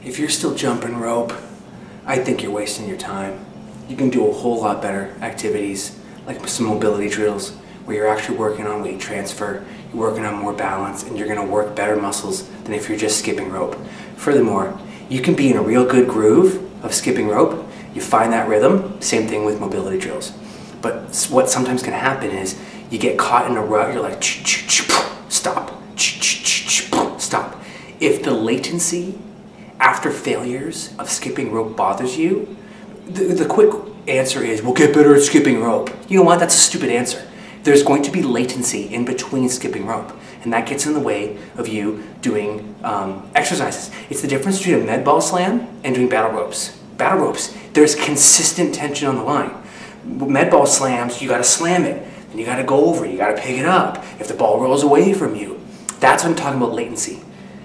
If you're still jumping rope, I think you're wasting your time. You can do a whole lot better activities, like some mobility drills, where you're actually working on weight transfer, you're working on more balance, and you're gonna work better muscles than if you're just skipping rope. Furthermore, you can be in a real good groove of skipping rope. You find that rhythm, same thing with mobility drills. But what sometimes can happen is you get caught in a rut, you're like, stop, stop. If the latency after failures of skipping rope bothers you, the quick answer is, we'll get better at skipping rope. You know what, that's a stupid answer. There's going to be latency in between skipping rope, and that gets in the way of you doing exercises. It's the difference between a med ball slam and doing battle ropes. Battle ropes, there's consistent tension on the line. Med ball slams, you gotta slam it, then you gotta go over, you gotta pick it up. If the ball rolls away from you, that's what I'm talking about latency.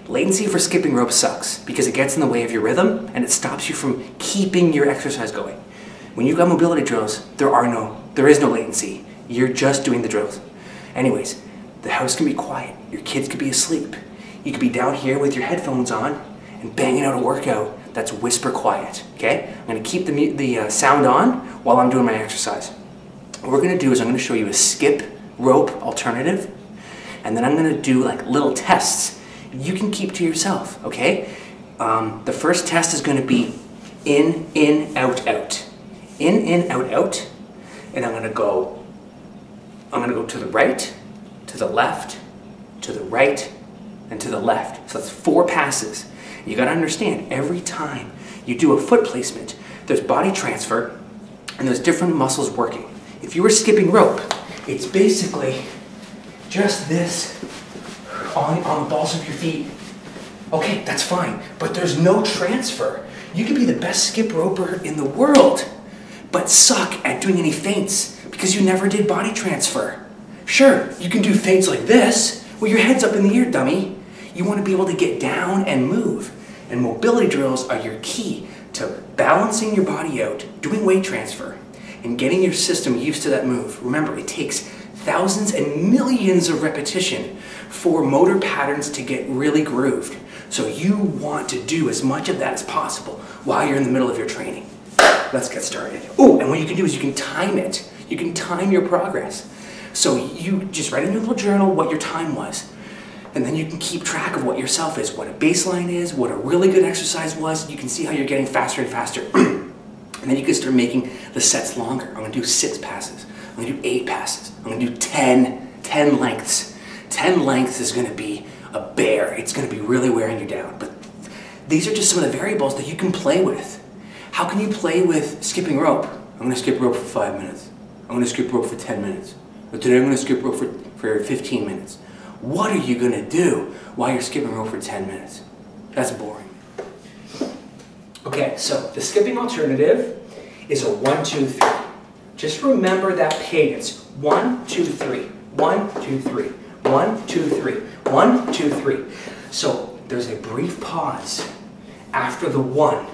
Latency for skipping rope sucks because it gets in the way of your rhythm and it stops you from keeping your exercise going. When you've got mobility drills, there is no latency. You're just doing the drills. Anyways, the house can be quiet. Your kids could be asleep. You could be down here with your headphones on and banging out a workout that's whisper quiet, okay? I'm gonna keep the sound on while I'm doing my exercise. What we're gonna do is I'm gonna show you a skip rope alternative, and then I'm gonna do like little tests you can keep to yourself, okay? The first test is gonna be in, out, out. In, out, out, and I'm gonna go to the right, to the left, to the right, and to the left. So that's 4 passes. You gotta understand, every time you do a foot placement, there's body transfer and there's different muscles working. If you were skipping rope, it's basically just this on the balls of your feet. Okay, that's fine, but there's no transfer. You could be the best skip roper in the world, but suck at doing any feints because you never did body transfer. Sure, you can do feints like this, where your head's up in the air, dummy. You want to be able to get down and move. And mobility drills are your key to balancing your body out, doing weight transfer, and getting your system used to that move. Remember, it takes thousands and millions of repetition for motor patterns to get really grooved. So you want to do as much of that as possible while you're in the middle of your training. Let's get started. Oh, and what you can do is you can time it. You can time your progress. So you just write in your little journal what your time was. And then you can keep track of what your self is, what a baseline is, what a really good exercise was. You can see how you're getting faster and faster. And then you can start making the sets longer. I'm gonna do 6 passes. I'm gonna do 8 passes. I'm gonna do 10 lengths. 10 lengths is gonna be a bear. It's gonna be really wearing you down. But these are just some of the variables that you can play with. How can you play with skipping rope? I'm gonna skip rope for 5 minutes. I'm gonna skip rope for 10 minutes. But today I'm gonna skip rope for 15 minutes. What are you gonna do while you're skipping rope for 10 minutes? That's boring. Okay, so the skipping alternative is a 1, 2, 3. Just remember that cadence. 1, 2, 3. 1, 2, 3. 1, 2, 3. 1, 2, 3. So there's a brief pause after the 1.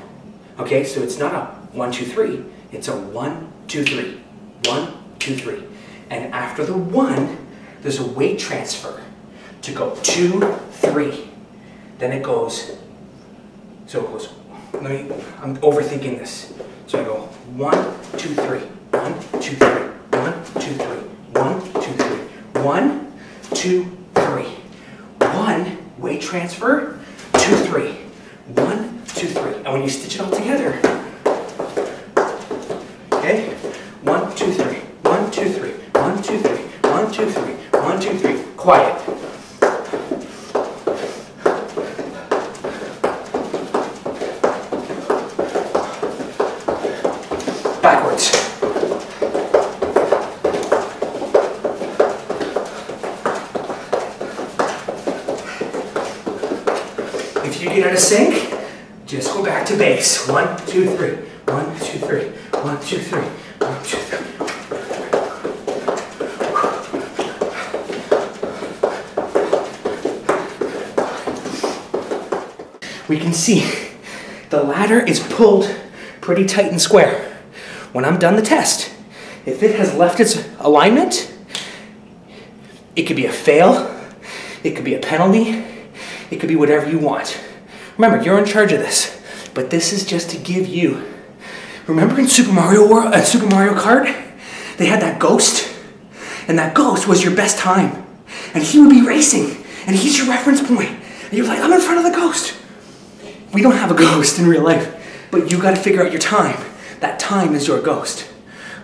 Okay, so it's not a 1, 2, 3. It's a 1, 2, 3. 1, 2, 3. And after the 1, there's a weight transfer to go 2, 3. Then it goes, so it goes, I'm overthinking this. So I go 1, 2, 3. 1, 2, 3. 1, 2, 3. 1, 2, 3. 1, 2, 3. 1, weight transfer, 2, 3. 1, 2, 3. And when you stitch it all together, okay? 1, 2, 3. 1, 2, 3. 1, 2, 3. 1, 2, 3. 1, 2, 3. Quiet. Backwards. If you get out of sync, just go back to base. 1, 2, 3. 1, 2, 3. 1, 2, 3. 1, 2, 3. We can see the ladder is pulled pretty tight and square. When I'm done the test, if it has left its alignment, it could be a fail, it could be a penalty, it could be whatever you want. Remember, you're in charge of this, but this is just to give you. Remember in Super Mario World, Super Mario Kart, they had that ghost, and that ghost was your best time, and he would be racing, and he's your reference point, and you're like, I'm in front of the ghost. We don't have a ghost in real life, but you got to figure out your time. That time is your ghost.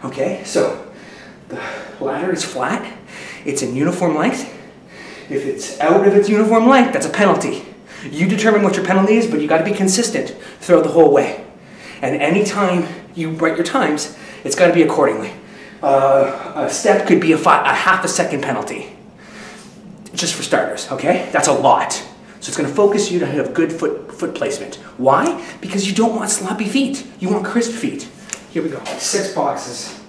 Okay, so the ladder is flat. It's in uniform length. If it's out of its uniform length, that's a penalty. You determine what your penalty is, but you got to be consistent throughout the whole way. And anytime you write your times, it's got to be accordingly. A step could be a half a second penalty, just for starters. Okay, that's a lot. So it's going to focus you to have good foot placement. Why? Because you don't want sloppy feet. You want crisp feet. Here we go. 6 boxes.